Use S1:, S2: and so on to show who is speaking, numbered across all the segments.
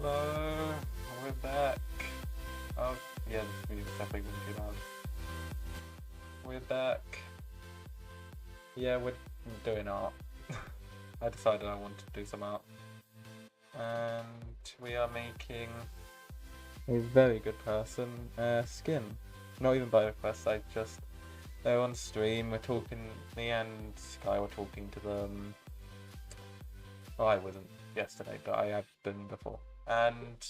S1: Hello, we're back. Oh, yeah, this music's definitely too loud. We're back. Yeah, we're doing art. I decided I wanted to do some art. And we are making a very good person skin. Not even by request, they're on stream, me and Sky were talking to them. Well, I wasn't yesterday, but I have been before. And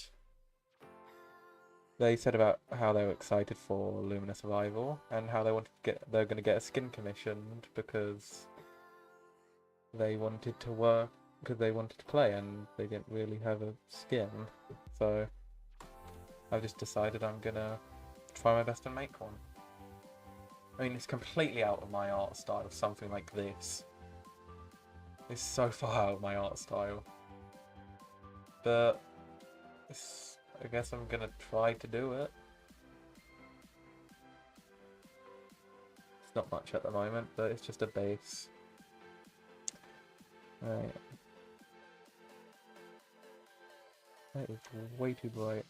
S1: they said about how they were excited for Luminous Arrival and how they're going to get a skin commissioned because they wanted to play and they didn't really have a skin. So I've just decided I'm going to try my best and make one. I mean, it's completely out of my art style, something like this. It's so far out of my art style. But I guess I'm gonna try to do it. It's not much at the moment, but it's just a base. Right. That is way too bright.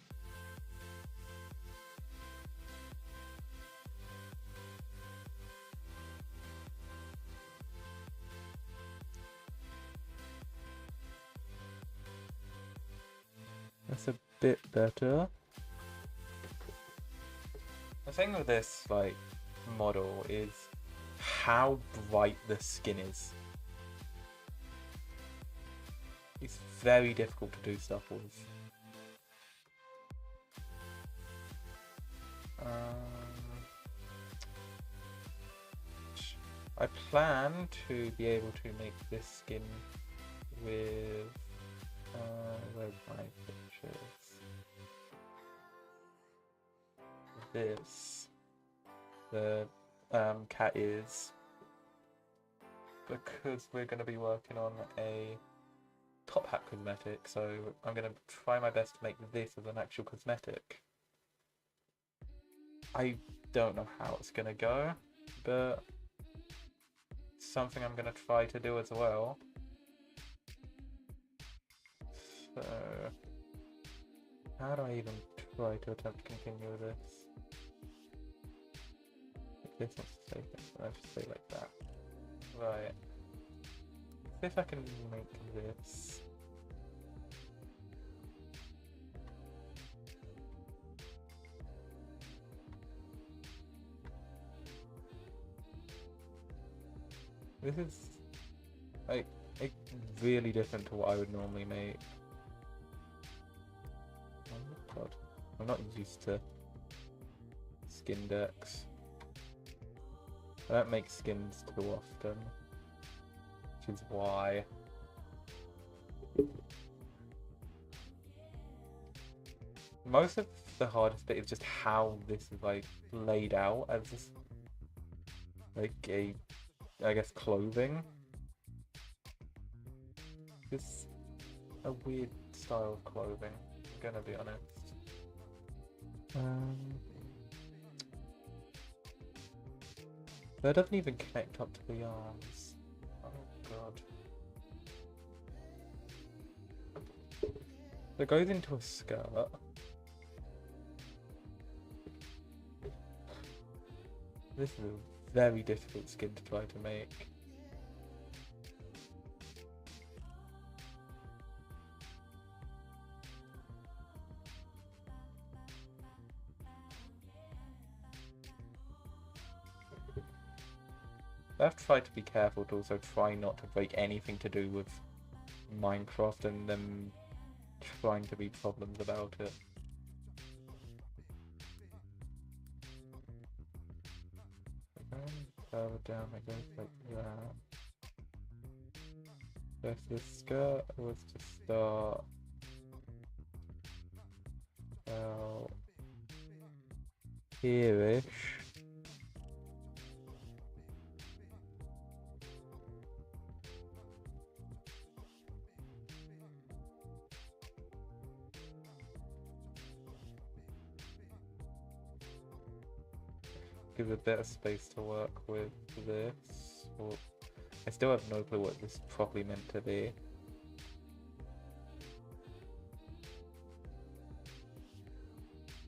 S1: That's a bit better. The thing with this model is how bright the skin is. It's very difficult to do stuff with. I plan to be able to make this skin with where's my pictures? This, the cat ears, because we're going to be working on a top hat cosmetic, so I'm going to try my best to make this as an actual cosmetic. I don't know how it's going to go, but it's something I'm going to try to do as well. So, how do I even try to attempt to continue with this? If this wants to say things, I should say like that. Right. See if I can make this. This is like really different to what I would normally make. Oh god, I'm not used to skin decks. I don't make skins too often, which is why. Most of the hardest bit is just how this is laid out as this, I guess, clothing. It's a weird style of clothing, I'm gonna be honest. That doesn't even connect up to the arms. Oh god. It goes into a skirt. This is a very difficult skin to try to make. I have tried to be careful to also try not to break anything to do with Minecraft and them trying to be problems about it. Further down it goes like that. So if the skirt was to start about here-ish. Give a bit of space to work with this. Or I still have no clue what this is properly meant to be.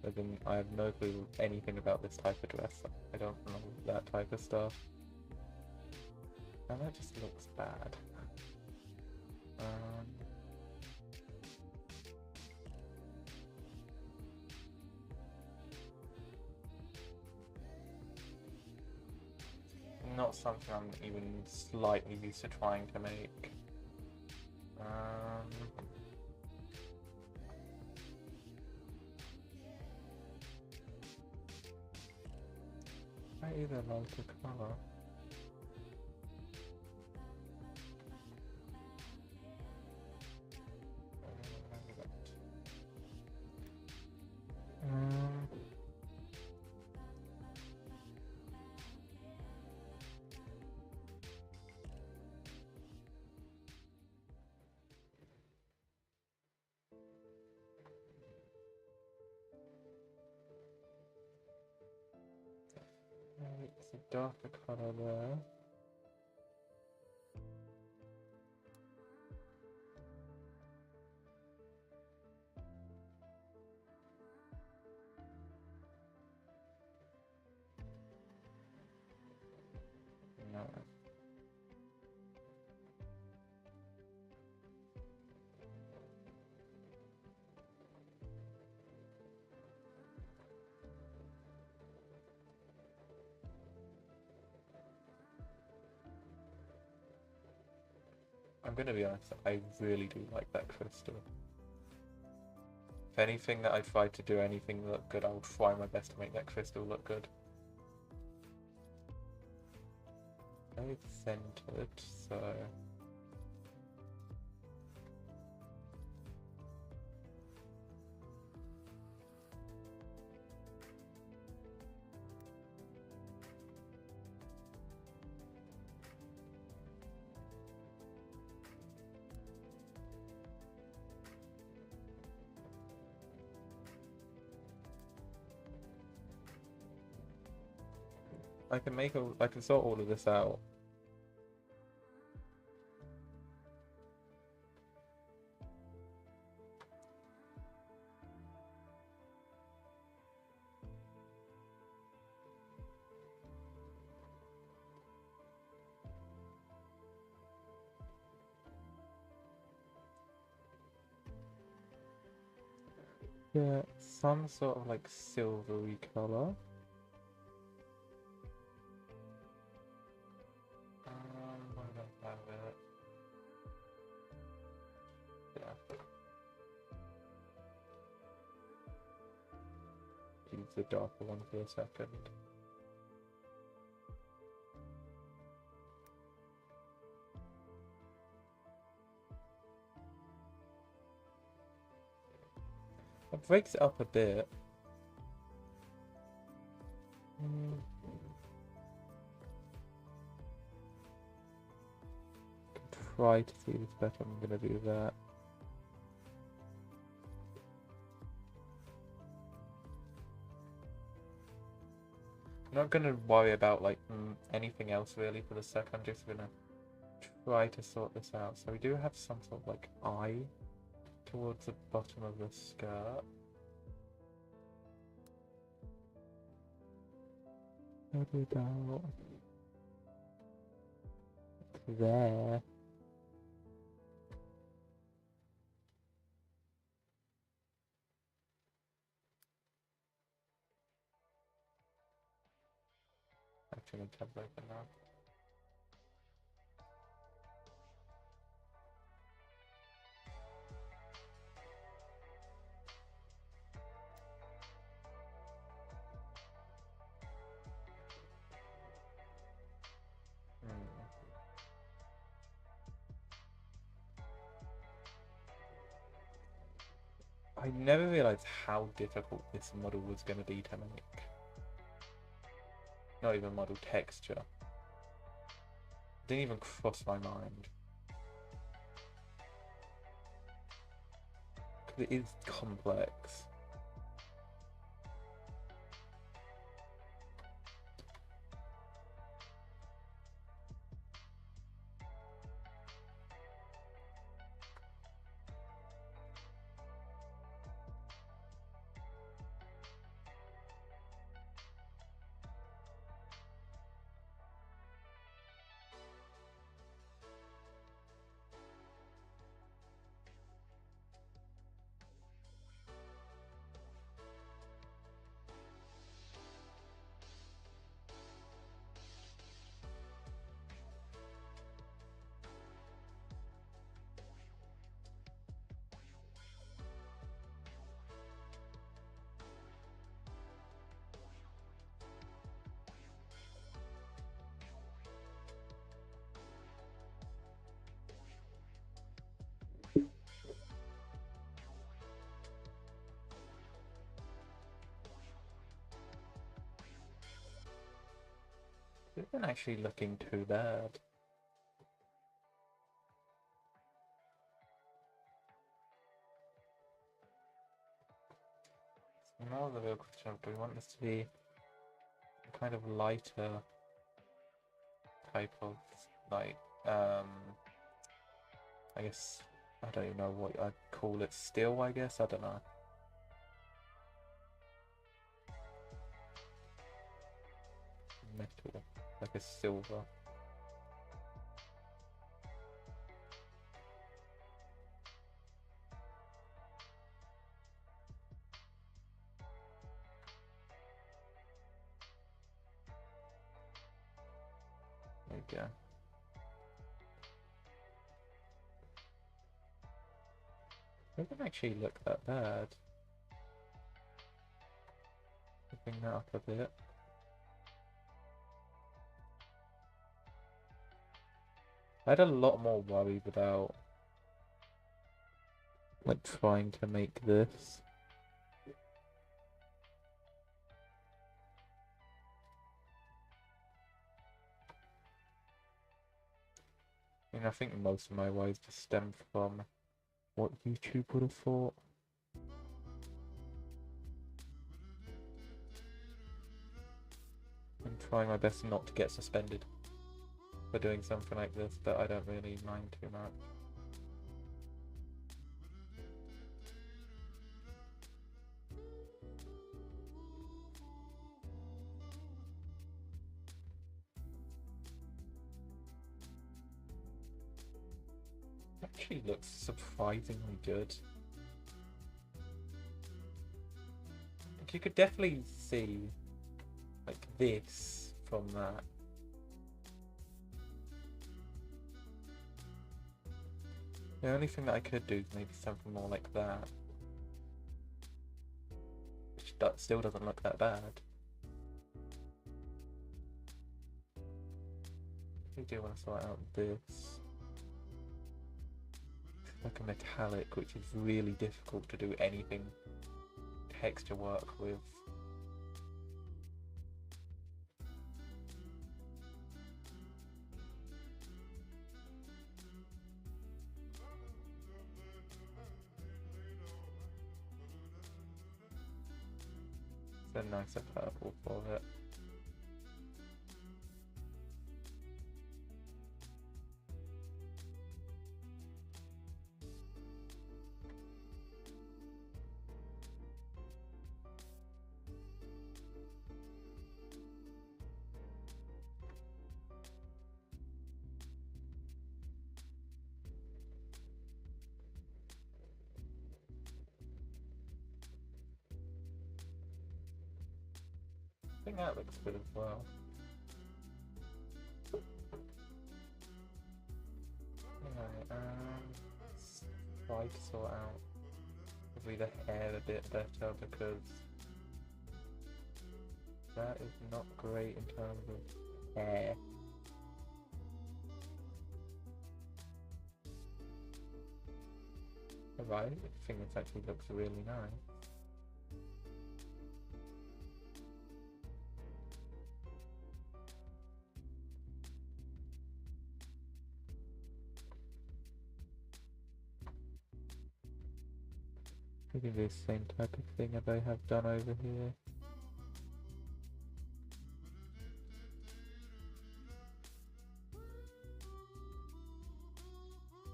S1: As in, I have no clue anything about this type of dress. I don't know that type of stuff. And that just looks bad. Not something I'm even slightly used to trying to make. I either like the colour. It's a darker colour there. No. I'm gonna be honest, I really do like that crystal. If anything that I try to do anything look good, I'll try my best to make that crystal look good. Very centered, so... I can sort all of this out. Yeah, some sort of like silvery colour. I don't have it. Yeah. Use the darker one for a second. It breaks it up a bit. Try to see this better. I'm gonna do that. I'm not gonna worry about like anything else really for the sec. I'm just gonna try to sort this out. So we do have some sort of like eye towards the bottom of the skirt. What about there? Actually, tab open now. I never realised how difficult this model was going to be to make. Not even model texture. Didn't even cross my mind. Because it is complex. isn't actually looking too bad. Now the real question of, do we want this to be kind of lighter type of, like, I guess, I don't even know what I'd call it, steel, I guess, I don't know. Metal, like a silver. There we go. It doesn't actually look that bad. Bring that up a bit. I had a lot more worried about like trying to make this. I mean, I think most of my worries just stem from what YouTube would have thought. I'm trying my best not to get suspended for doing something like this, but I don't really mind too much. Actually looks surprisingly good. Like, you could definitely see like this from that. The only thing that I could do is maybe something more like that, which still doesn't look that bad. I do want to sort out this. Like a metallic, which is really difficult to do anything texture work with. It's a nicer purple for it. I think that looks good as well. Alright, let's try to sort out probably the hair a bit better, because that is not great in terms of hair. Alright, I think this actually looks really nice. We can do the same type of thing as I have done over here.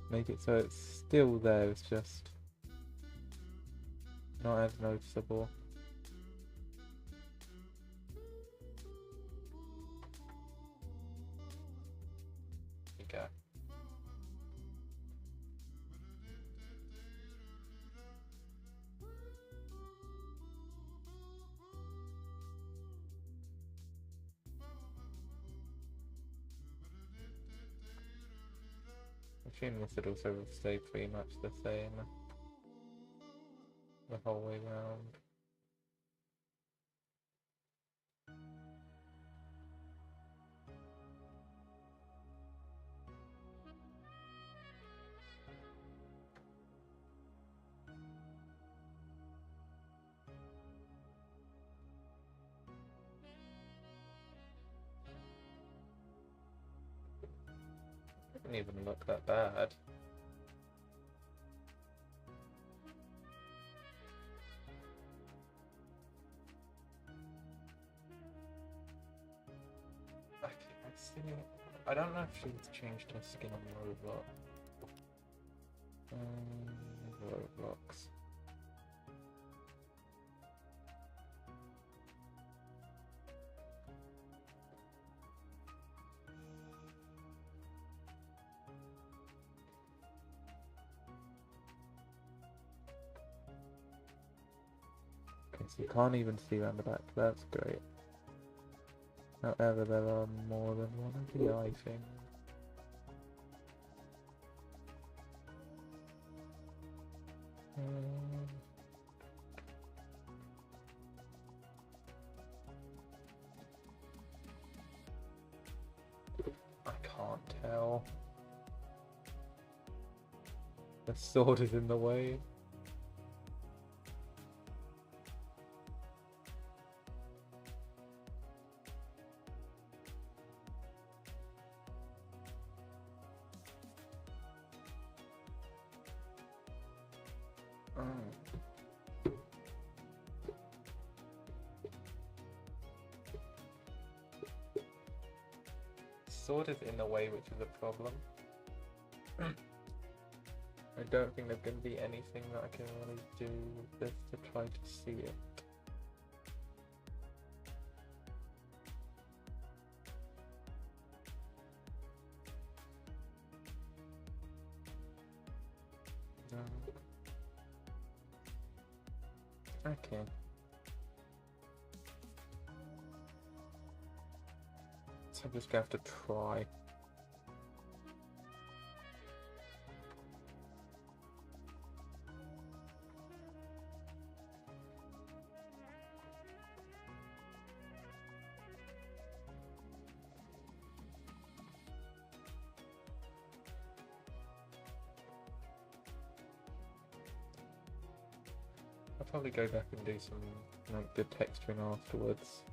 S1: Make it so it's still there, it's just not as noticeable. There you go. I'm assuming this would also stay pretty much the same the whole way round. Didn't even look that bad. I don't know if she's changed her skin on Roblox. Roblox. Okay, so you can't even see around the back. That's great. However, there are more than one of the eye things. I can't tell. The sword is in the way. Sword is in the way, which is a problem. I don't think there's going to be anything that I can really do with this to try to see it. No. Okay. So I'm just going to have to try. I'll probably go back and do some good texturing afterwards.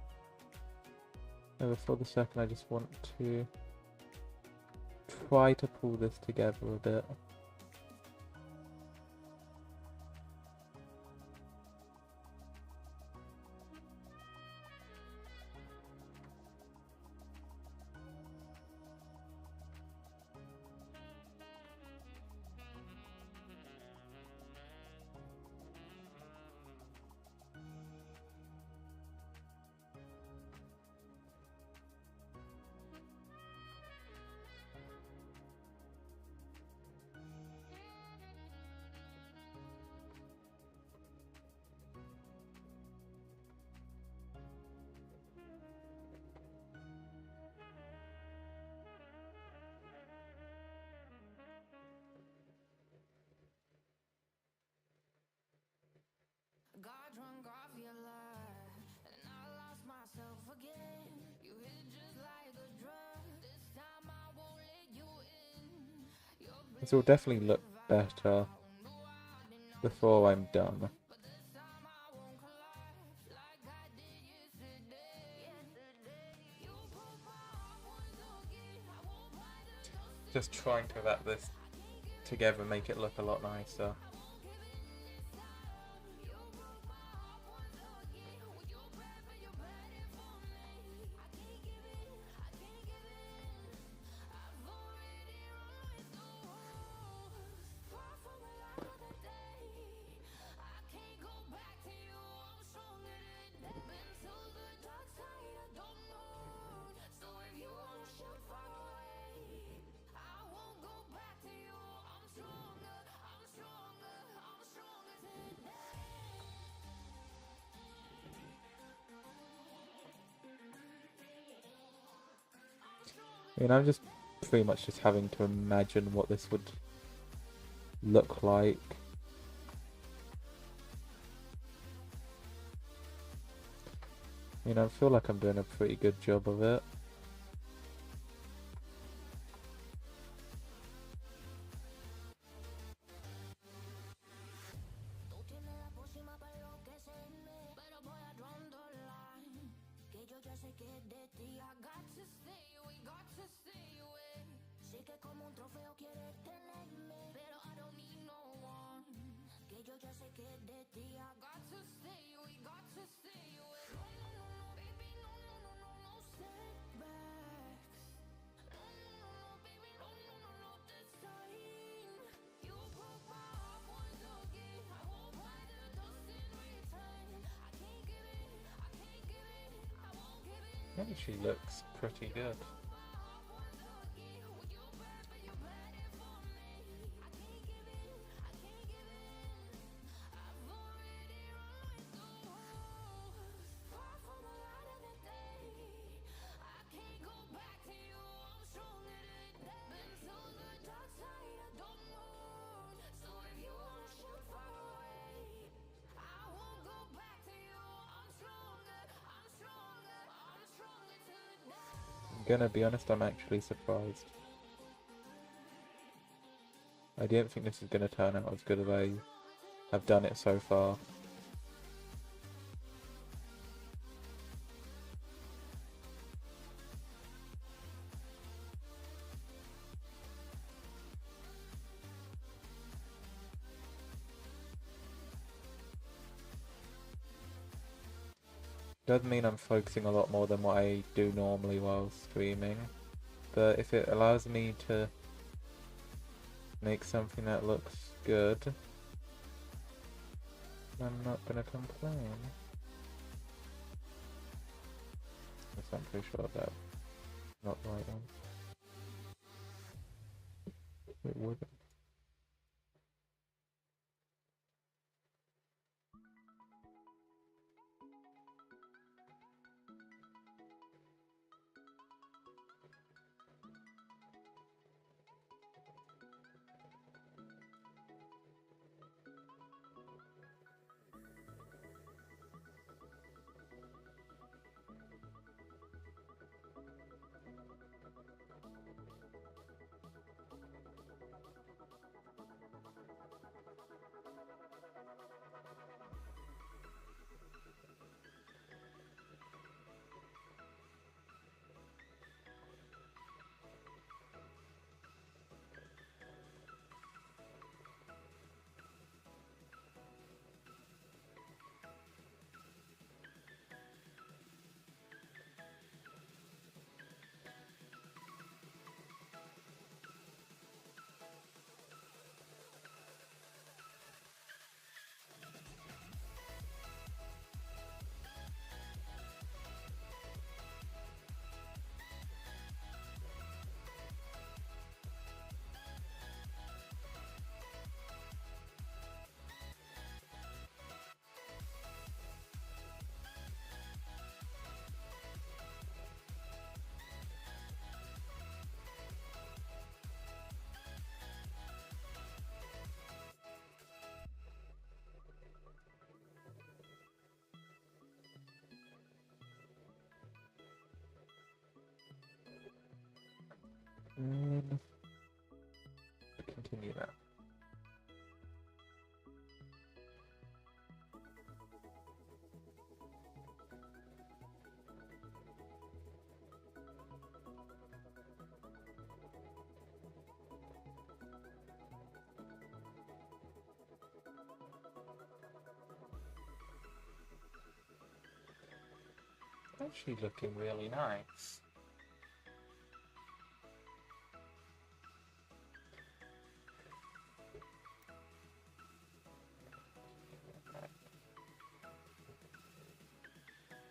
S1: And before the second, I just want to try to pull this together a bit.
S2: Got drunk off your love, and I lost myself again. You hit just like a drug. This time I won't let you in.
S1: This will definitely look better before I'm done. Just trying to wrap this together, make it look a lot nicer. I mean, I'm just pretty much just having to imagine what this would look like. I mean, I feel like I'm doing a pretty good job of it. I think she looks pretty good. I'm gonna be honest, I'm actually surprised. I didn't think this was gonna turn out as good as I have done it so far. Does mean I'm focusing a lot more than what I do normally while streaming, but if it allows me to make something that looks good, I'm not gonna complain. Yes, I'm pretty sure that's not the right one. It wasn't. Continue that. Actually looking really nice.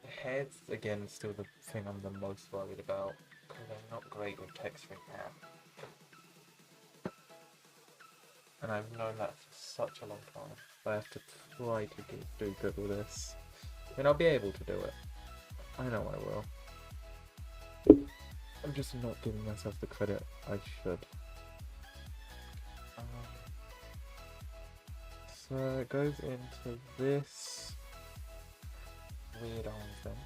S1: The heads, again, still the thing I'm the most worried about, because I'm not great with texturing hair. And I've known that for such a long time. I have to try to do good with this. I mean, I'll be able to do it. I know I will. I'm just not giving myself the credit I should. So it goes into this weird arm thing.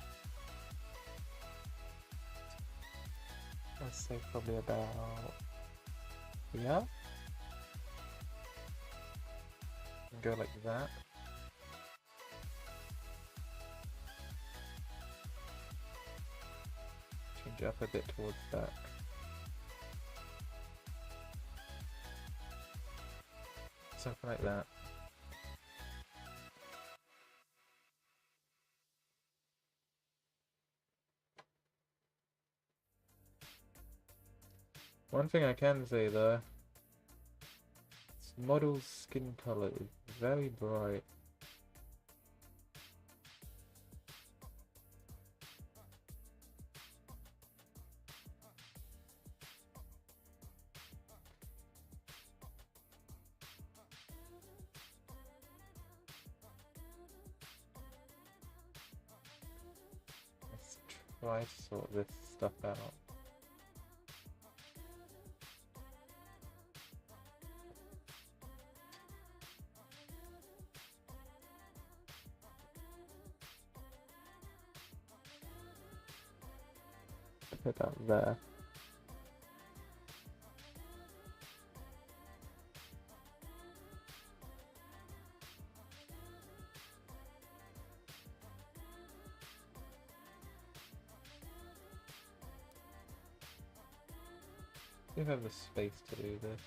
S1: Let's say probably about here. And go like that. Change it up a bit towards back. Something like that. One thing I can say though, this model's skin color is very bright. Let's try to sort this stuff out. Put that there. You have the space to do this.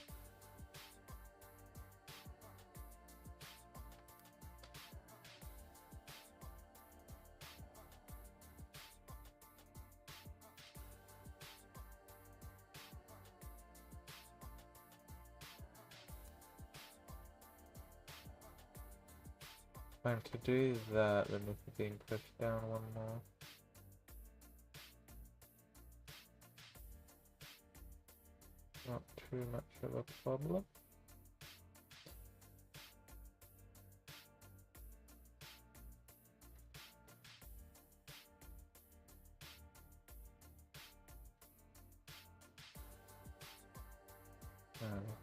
S1: And to do that, then this is being pushed down one more. Not too much of a problem.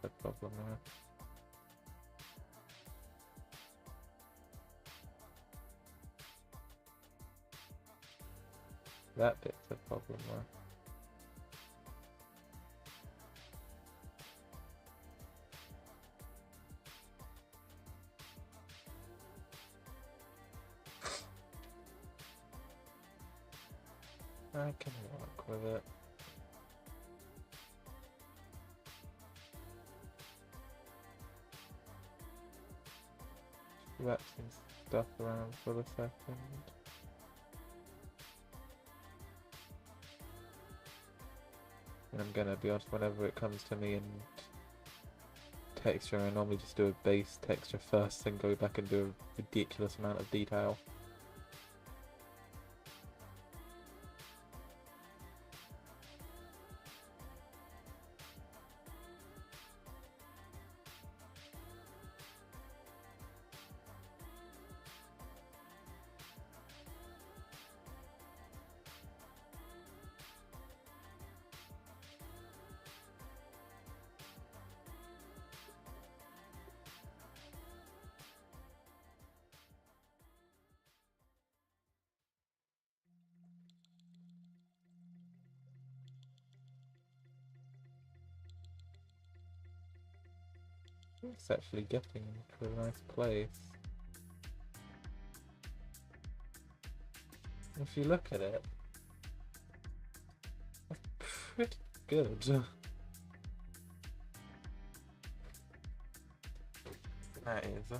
S1: That's a problem there. That bit's a problem there. I can work with it. Wrap some stuff around for a second. And I'm gonna be honest, whenever it comes to me and texture, I normally just do a base texture first, then go back and do a ridiculous amount of detail. It's actually getting to a nice place. If you look at it, that's pretty good. That is.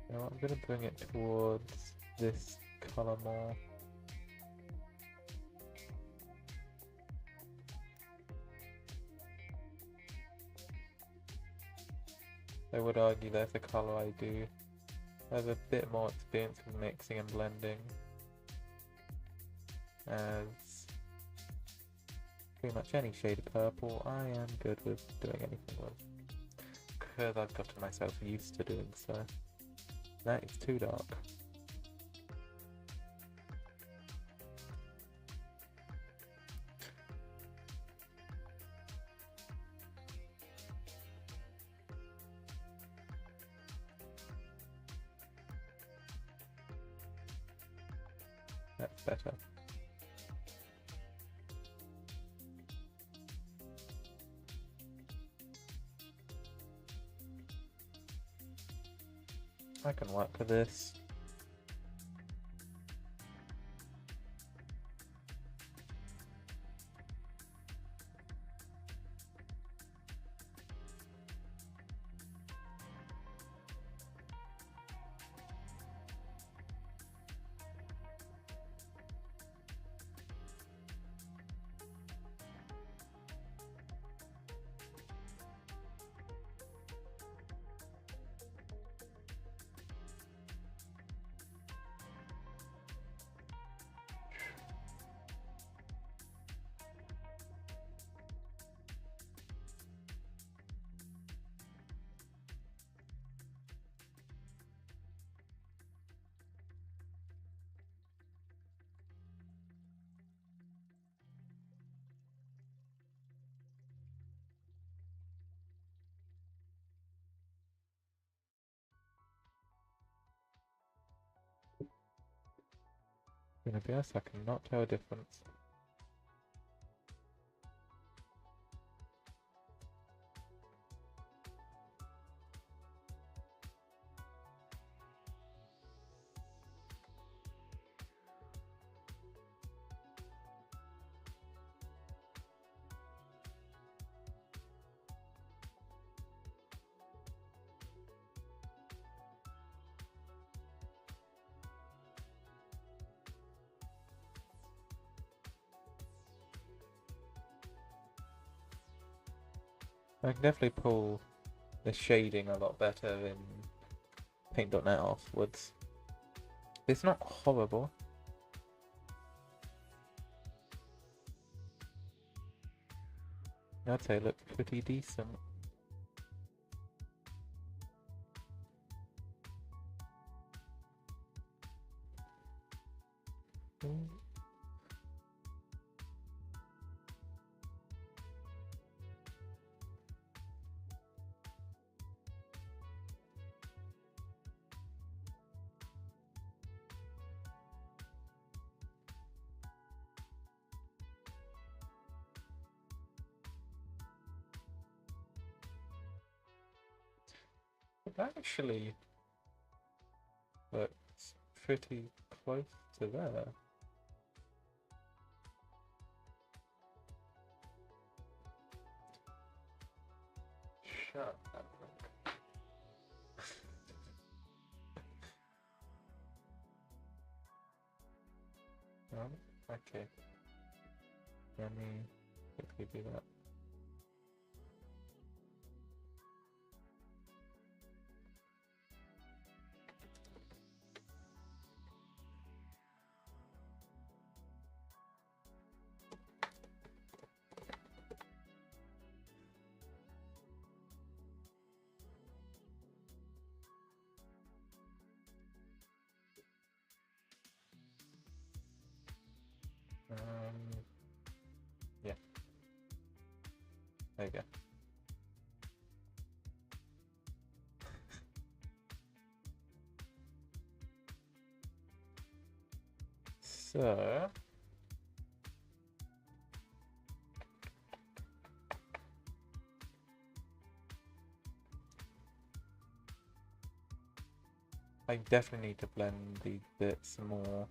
S1: Now I'm going to bring it towards this colour more. I would argue there's a colour I do have a bit more experience with mixing and blending, as pretty much any shade of purple I am good with doing anything with, because I've gotten myself used to doing so. That is too dark. That's better. I can work with this. Gonna be honest, I cannot tell a difference. I can definitely pull the shading a lot better in Paint.net afterwards. It's not horrible. I'd say it looks pretty decent. Actually, looks pretty close to there. Shut up. Okay. Let me quickly do that. Yeah. There you go. So I definitely need to blend these bits more.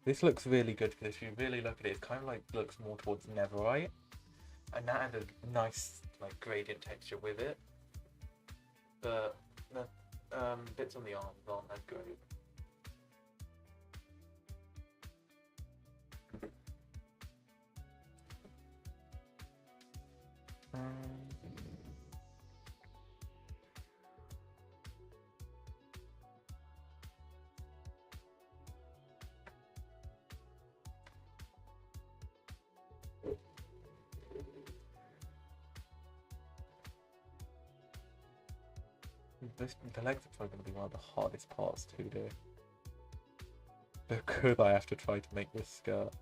S1: This looks really good because if you really look at it, it's kind of like looks more towards netherite, and that had a nice like gradient texture with it. But the bits on the arms aren't that great. The legs are probably going to be one of the hardest parts to do. Because I have to try to make this skirt.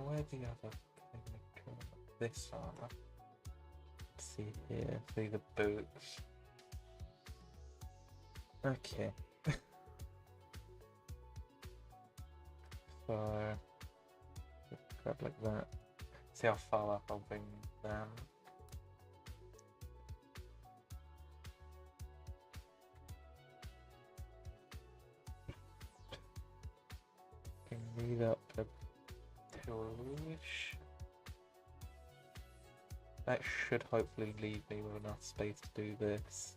S1: Where's the other thing? This armor. Let's see here. See the boots. Okay. So grab like that. See how far up I'll bring them. Bring these up to two-ish. That should hopefully leave me with enough space to do this.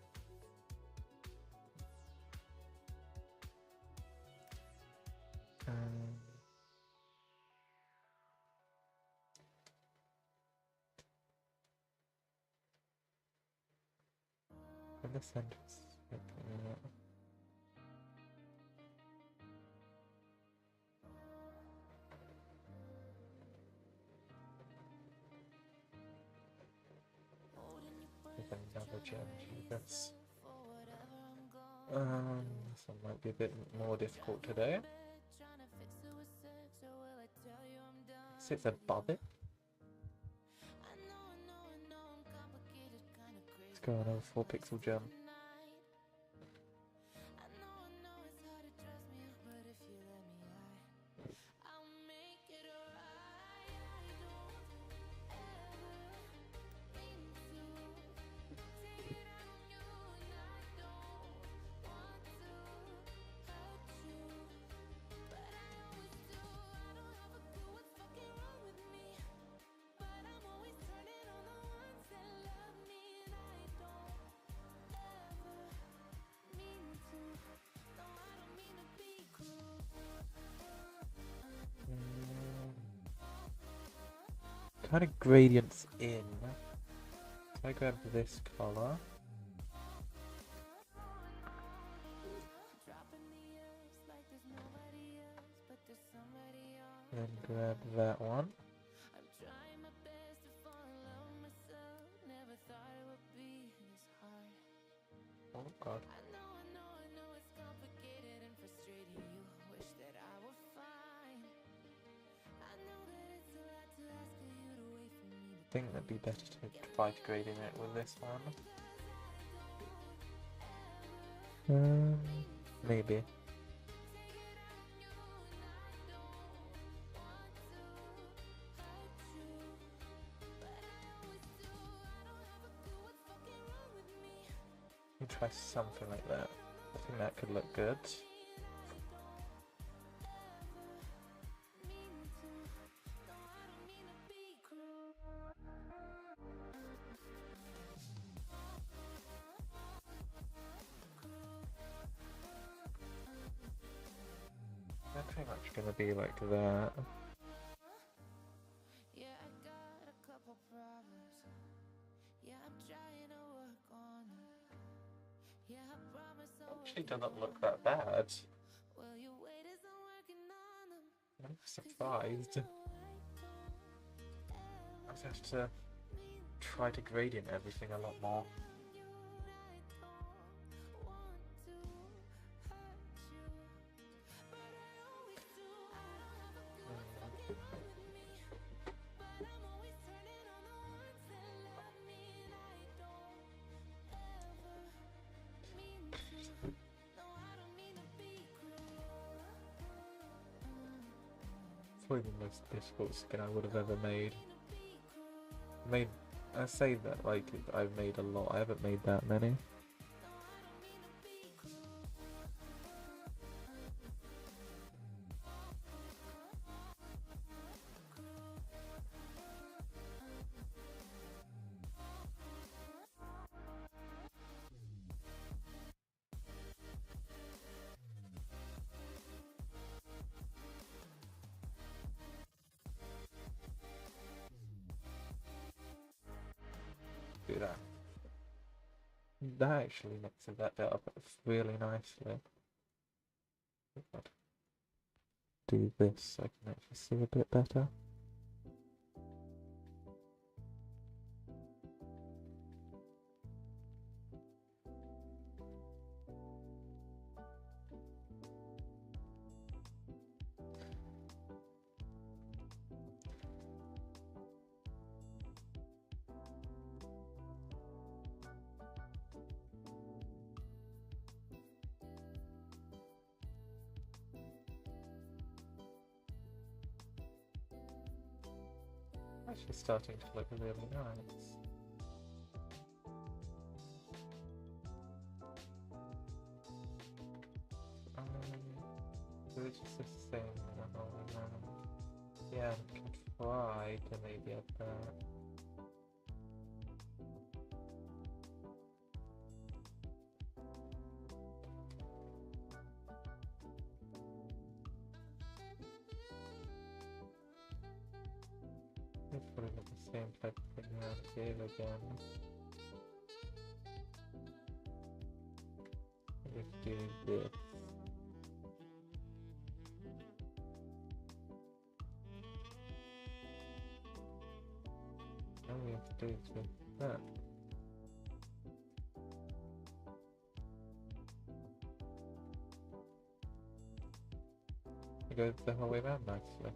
S1: In the center. Another gem, Jesus. This one might be a bit more difficult today. Sits above it. Let's go another 4 pixel gem. Kind of gradients in. So I grab this color. Then grab that one. Oh god. I think it'd be better to try grading it with this one. Maybe. Try something like that. I think that could look good. They're pretty much gonna be like that. Actually doesn't look that bad. I'm surprised. I just have to try to gradient everything a lot more. Probably the most difficult skin I would have ever made. I say that like I've made a lot. I haven't made that many. Do that. That actually mixes that bit up really nicely. Do this so I can actually see a bit better. Actually starting to look really nice. So it's just the same the whole amount. Yeah, I can try to maybe add that. Let's put it at the same type of thing around here again. Let's do this. All we have to do is with that. It goes the whole way around nicely.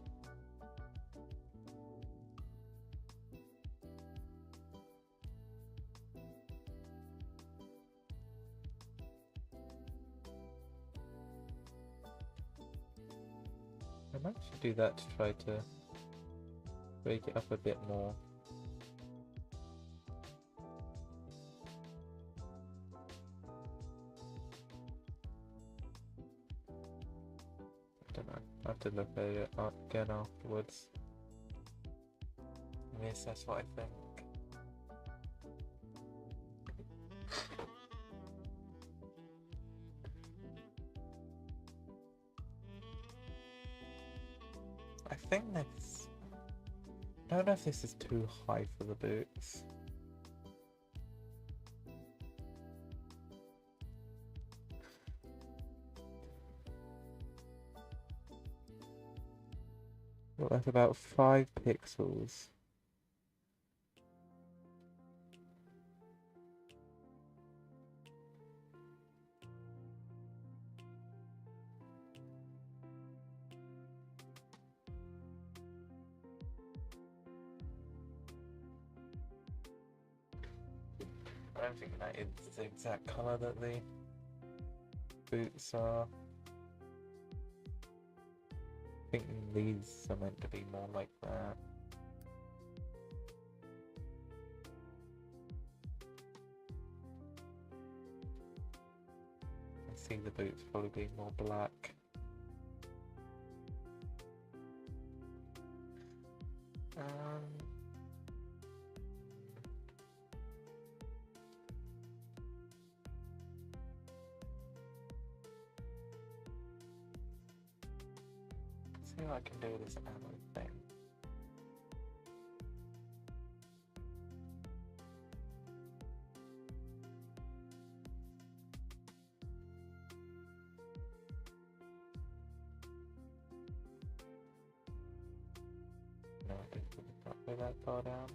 S1: I might actually do that to try to break it up a bit more. I don't know. I have to look at it again afterwards. Yes, that's what I think. I think this... I don't know if this is too high for the boots. Well, that's about 5 pixels. I don't think that is the exact colour that the boots are. I think these are meant to be more like that. I see the boots probably being more black. See what I can do with this ammo thing. No, I didn't put it that way that far down.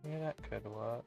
S1: Yeah, that could work.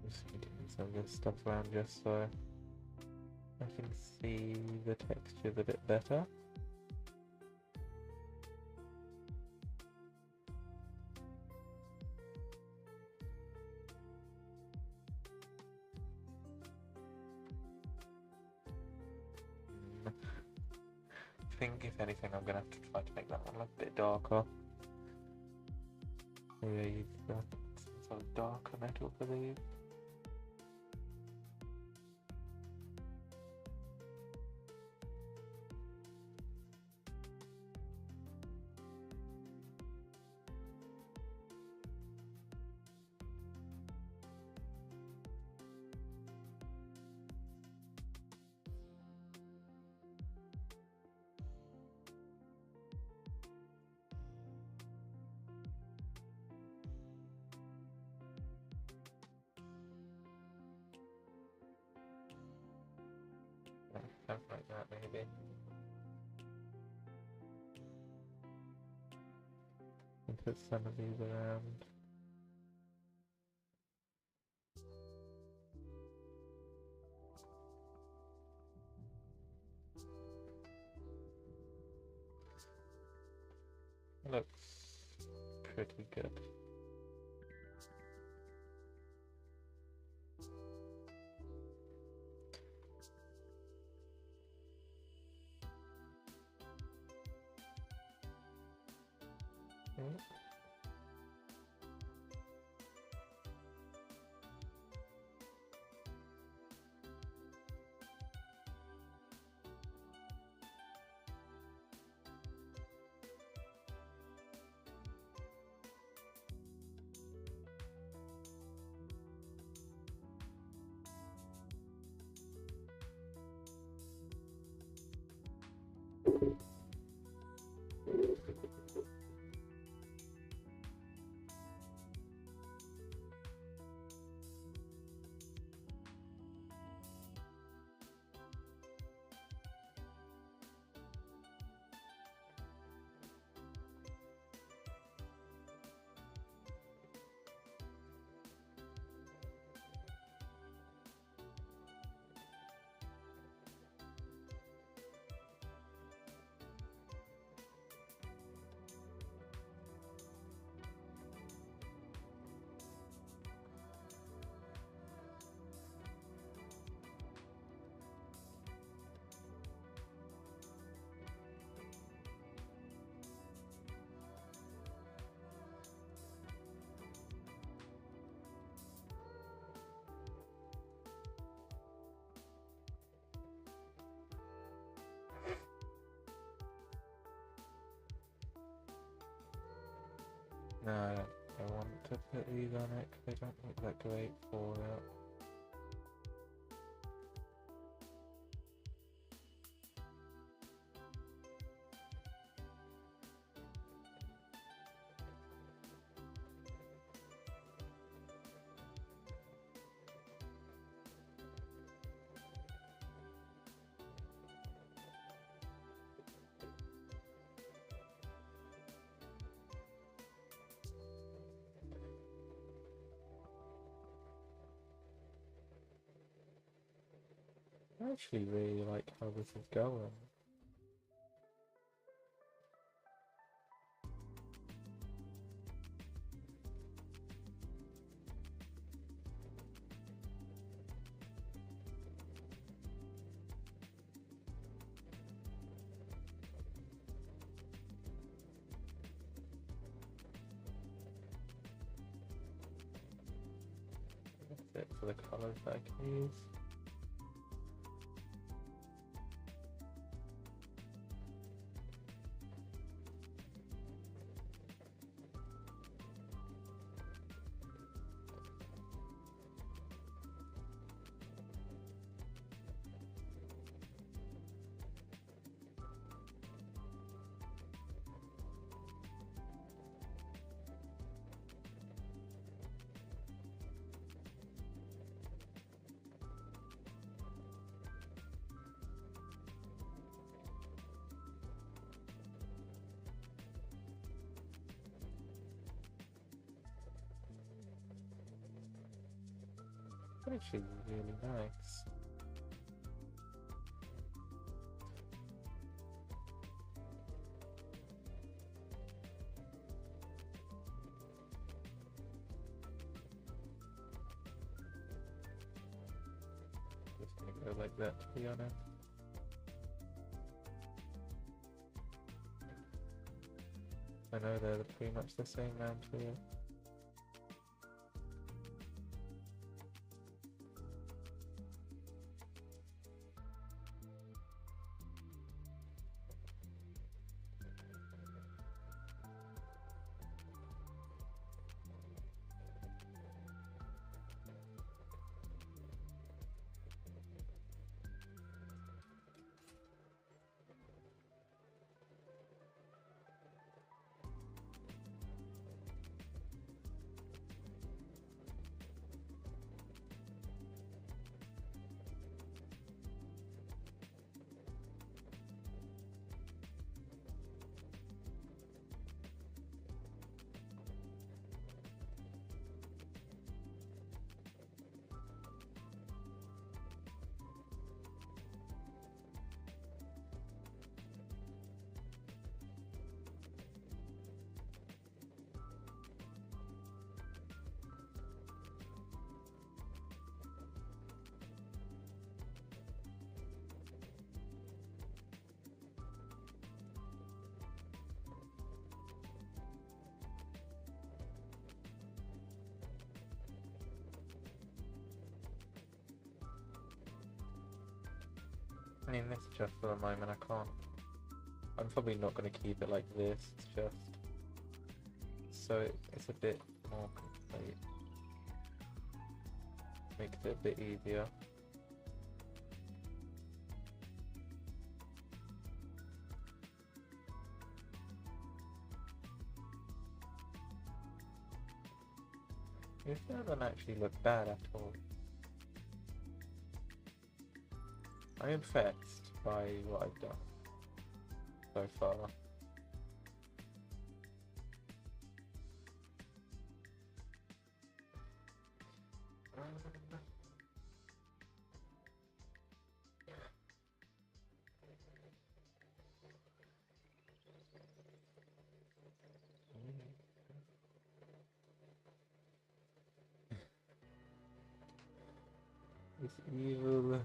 S1: Just need to move some of this stuff around just so I can see the textures a bit better. I think if anything I'm gonna have to try to make that one look a bit darker. Maybe I use some sort of darker metal for these. that maybe. And put some of these around. Looks pretty good. No, I don't want to put these on it because they don't look that great for it. I actually really like how this is going. That's it for the colours that I can use. Actually really nice. Just gonna go like that, to be honest. I know they're pretty much the same round here. I mean, this is just for the moment. I can't. I'm probably not going to keep it like this. It's just so it's a bit more complete. Makes it a bit easier. This doesn't actually look bad at all. I'm impressed by what I've done so far. It's evil.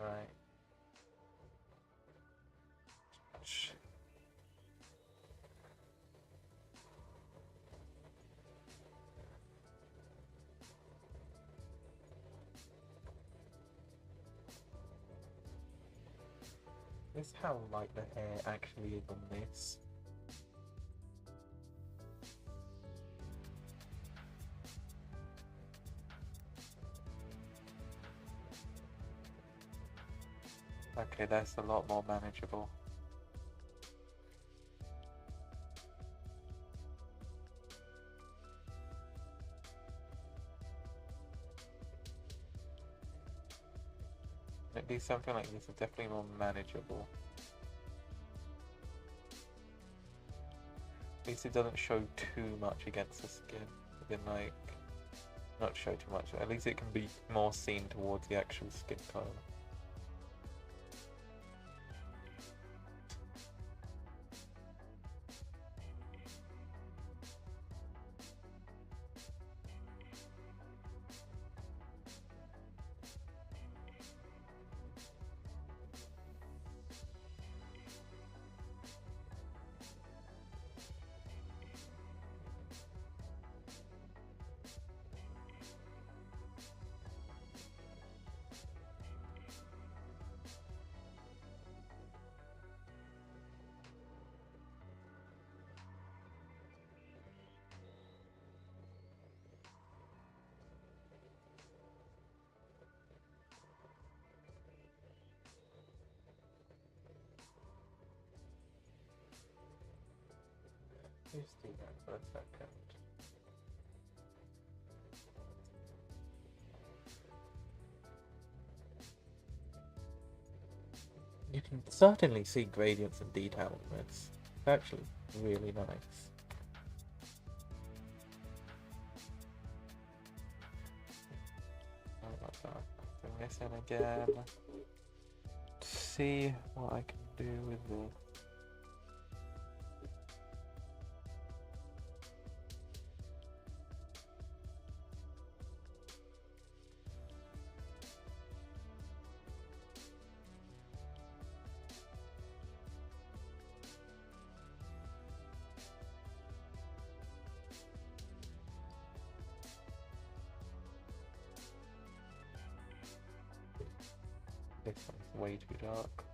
S1: Right. This is how light the hair actually is on this. Okay, that's a lot more manageable. At least something like this is definitely more manageable. At least it doesn't show too much against the skin. It can like not show too much. At least it can be more seen towards the actual skin color. Just do that for a second. You can certainly see gradients and detail in this. It's actually really nice. Sorry about that. Bring this in again. See what I can do with this. This one's way too dark.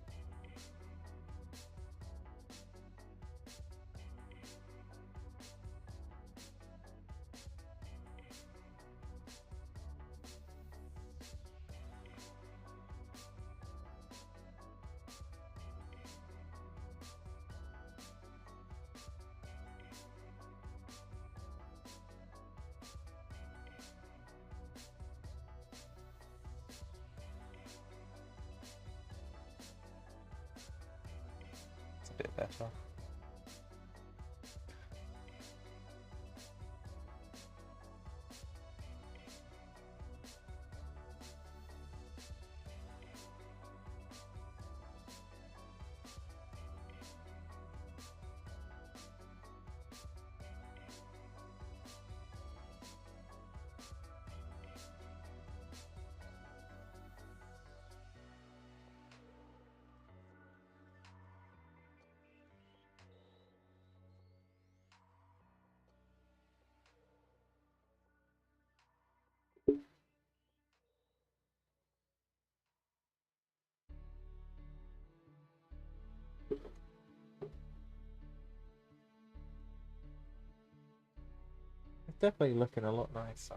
S1: It's a bit better. definitely looking a lot nicer.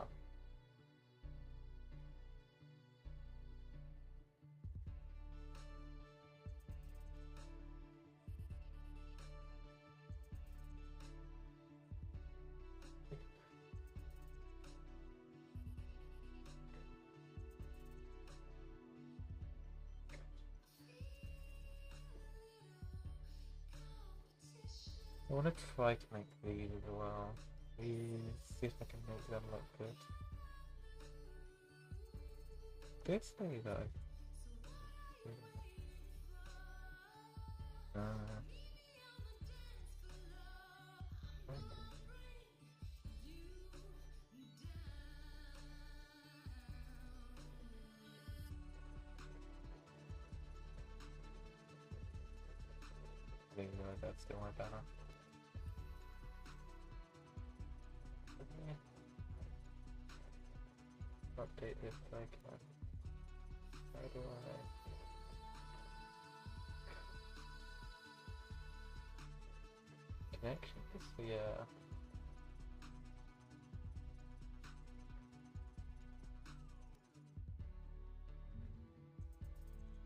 S1: I want to try to make these as well. See if I can make them look good. This way though. I think that's still my banner. Update this if I can. How do I? Connections? Yeah.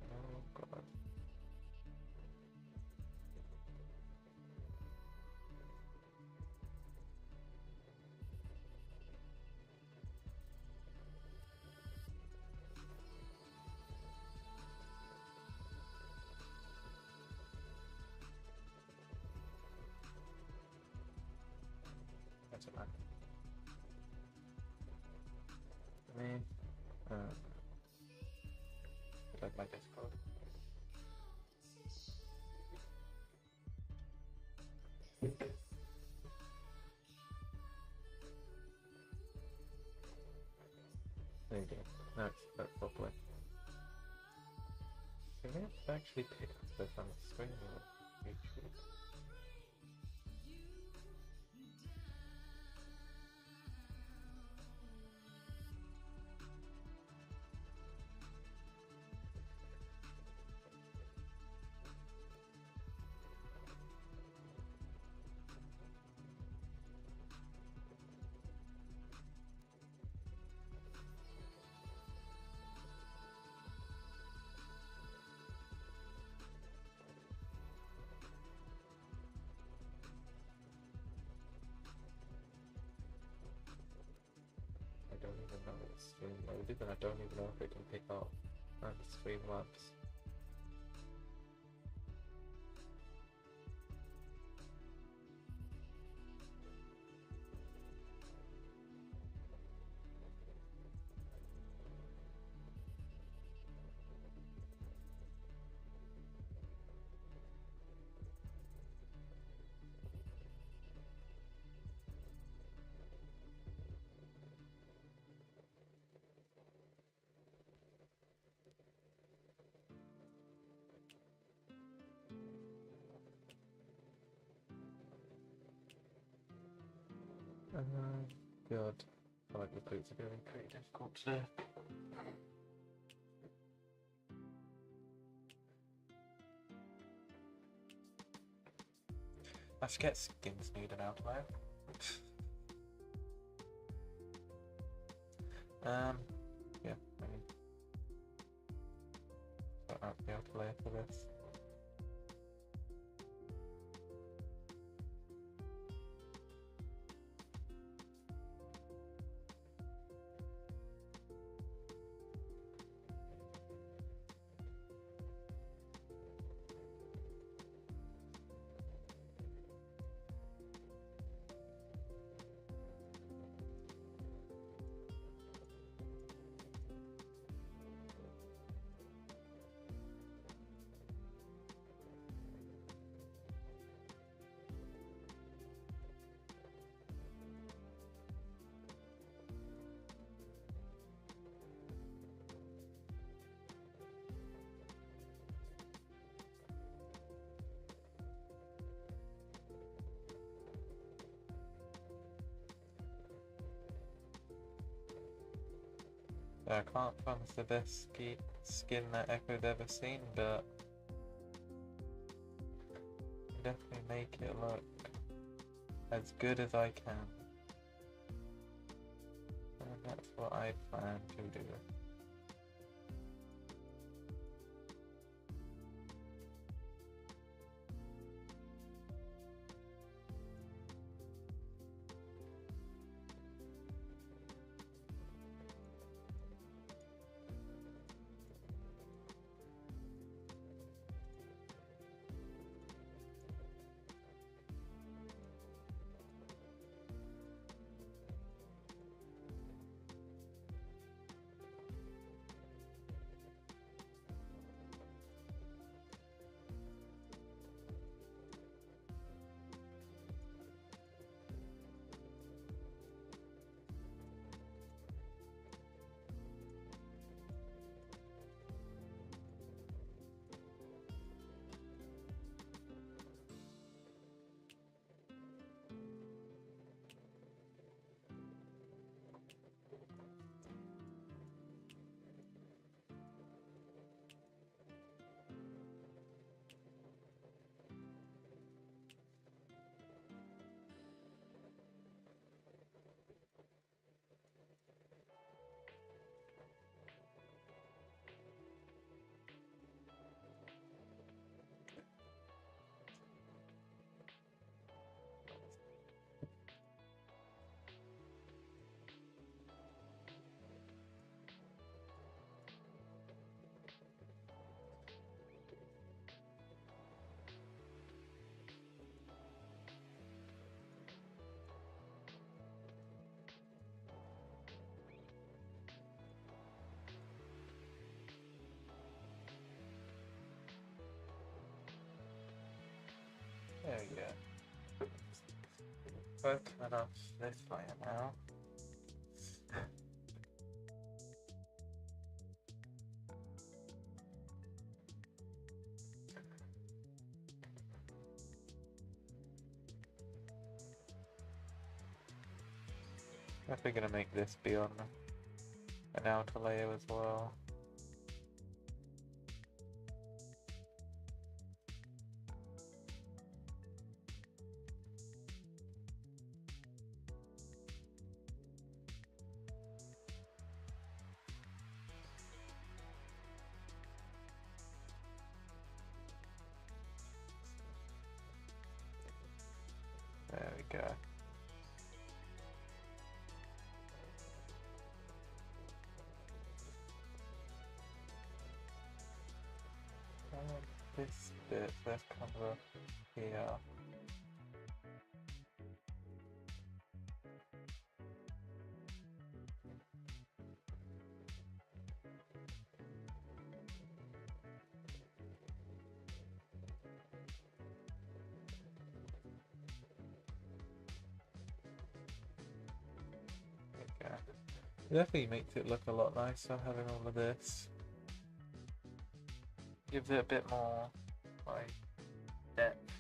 S1: Oh god. That's a man. Me. Like my Discord. There you go. Now it's properly. Can we actually pick up this on the screen or YouTube? I don't even know if it's stream loaded, and I don't even know if it can pick up Streamlabs. God. I feel like the boots are going to be pretty difficult today. I should get skins needed out of there. Yeah, I mean, I won't be able to layer for this. I can't promise the best skin that Echo's ever seen, but definitely make it look as good as I can. That's what I plan to do. There we go. Working off this layer now. Definitely gonna make this be on an outer layer as well. There we go. This bit, let's cover here. Okay. It definitely makes it look a lot nicer having all of this. Gives it a bit more like depth.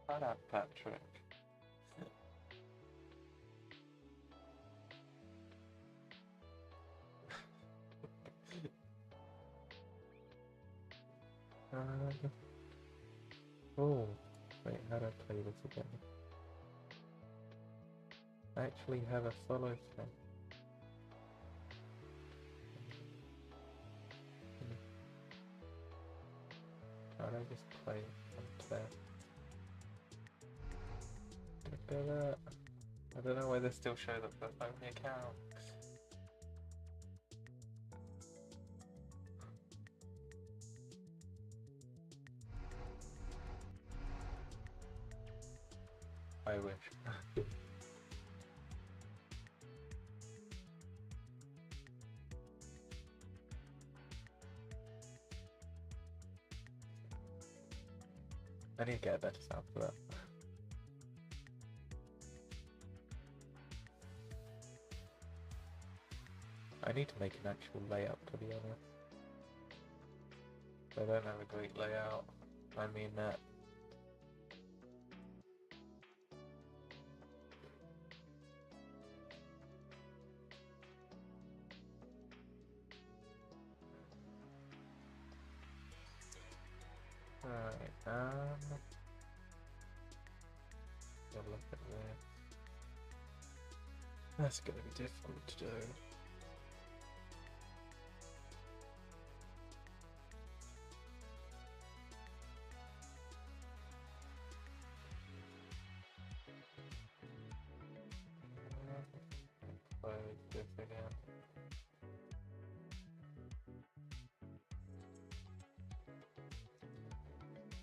S1: Shut up, Patrick. Oh, wait, how do I play this again? I actually have a solo thing. How do I just play it on there? I don't know why this still shows up for only accounts. I wish. I need to get a better sound for that. I need to make an actual layout, to be honest. I don't have a great layout. I mean that. Alright, have a look at this. That's gonna be difficult to do. Close this again.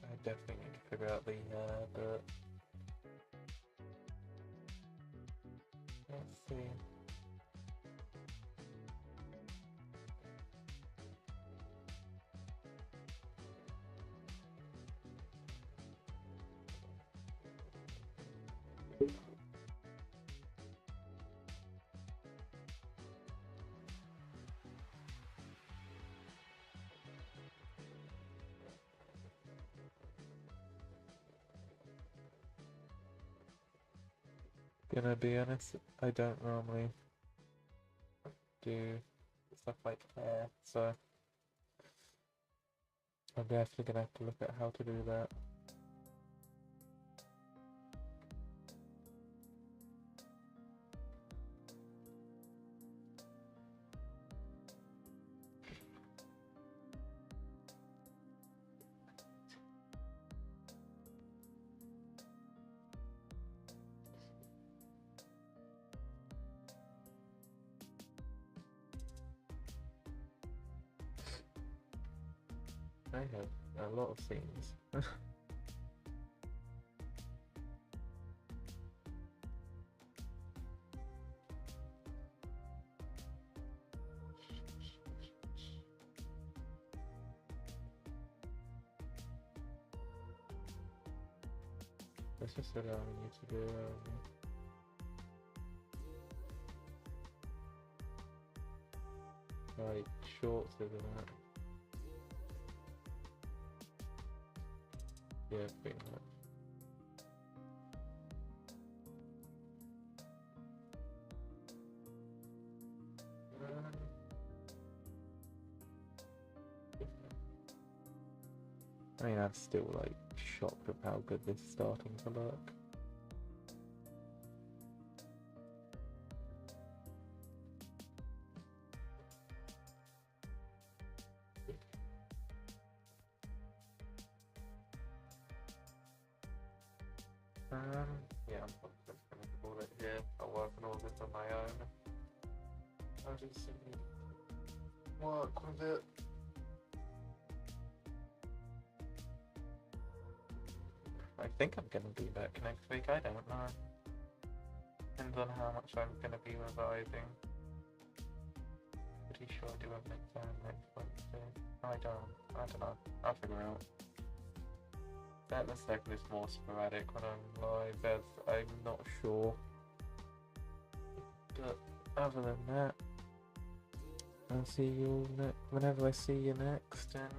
S1: I definitely need to figure out the but let's see. Gonna be honest, I don't normally do stuff like hair, so I'm definitely gonna have to look at how to do that. I have a lot of scenes. Let's just allowing you to do like shorts of that. Yeah, pretty much. I mean, I'm still like shocked with how good this is starting to look. Yeah, I'm probably just gonna call it here. I'll work on all this on my own. I'll just work with it. I think I'm gonna be back next week, I don't know. Depends on how much I'm gonna be revising. Pretty sure I do have an exam next Wednesday. I don't know. I'll figure out. That the second is more sporadic when I'm live, as I'm not sure. But other than that, I'll see you whenever I see you next, and